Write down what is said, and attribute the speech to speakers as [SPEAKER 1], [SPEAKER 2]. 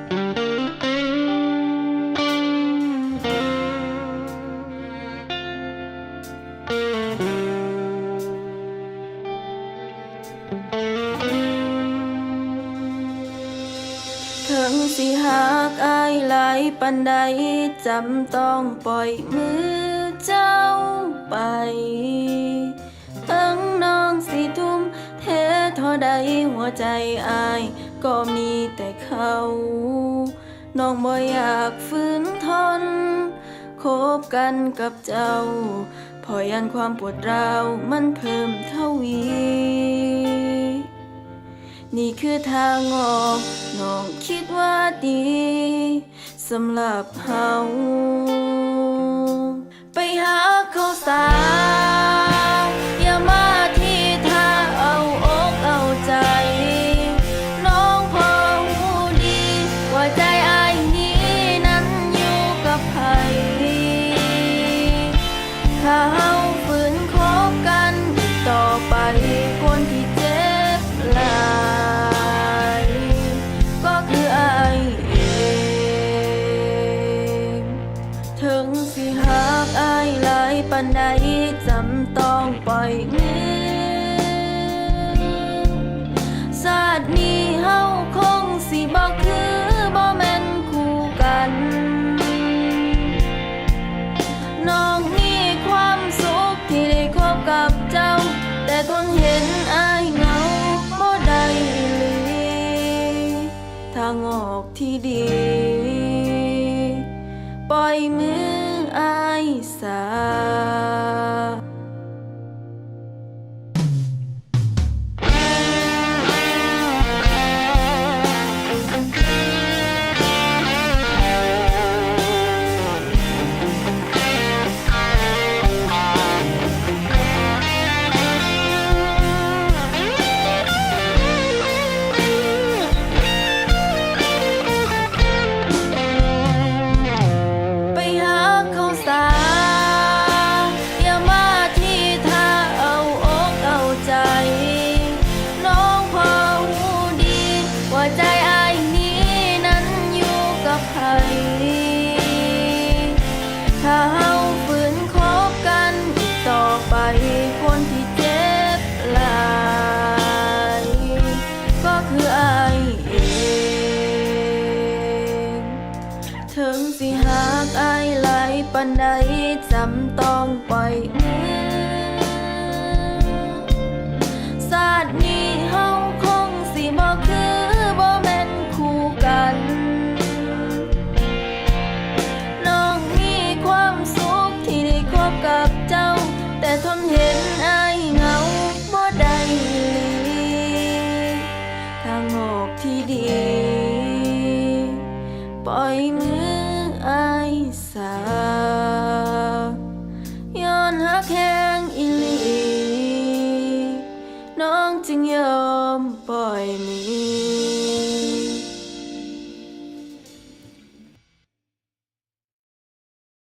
[SPEAKER 1] ถึงสิหักอายหลายปานใดจำต้องปล่อยมือเจ้าไปทั้งน้องสิทุ่มเทเท่าใดหัวใจอายก็มีแต่เขาน้องบ่อยากฝืนทนคบกันกับเจ้าพอยันความปวดร้าวมันเพิ่มทวี นี่คือทางออกน้องคิดว่าดีสำหรับเฮาไปหาเขาสาวอย่ามาที่ท่าเอาอกเอาใจน้องพอหูดีว่าใจอายนี้นั้นอยู่กับใครถ้าเฮาฝืนคบกันต่อไปคนที่เจ็บหลายก็คืออายเองถึงสิหักอายหลายปานใดจำต้องปล่อยมือชาตินี้เฮาคงสิบ่คือบ่แม่นคู่กันน้องมีความสุขที่ได้คบกับเจ้าแต่ทนเห็นอายเหงาบ่ได้เลยทางออกที่ดีปล่อยมืออายซะถ้าเฮาฝืนคบกันอีกต่อไปคนที่เจ็บหลายก็คืออายเองถึงสิหักอายหลายปานใดจำต้องปล่อยมือชาตินี้เฮาคงสิบ่คือบ่แม่นคู่กันกับเจ้าแต่ทนเห็นอายเหงาบ่ได้เลยทางออกที่ดีปล่อยมืออายซะย้อนหักแห้งอีหลีน้องจึงยอมปล่อยมือ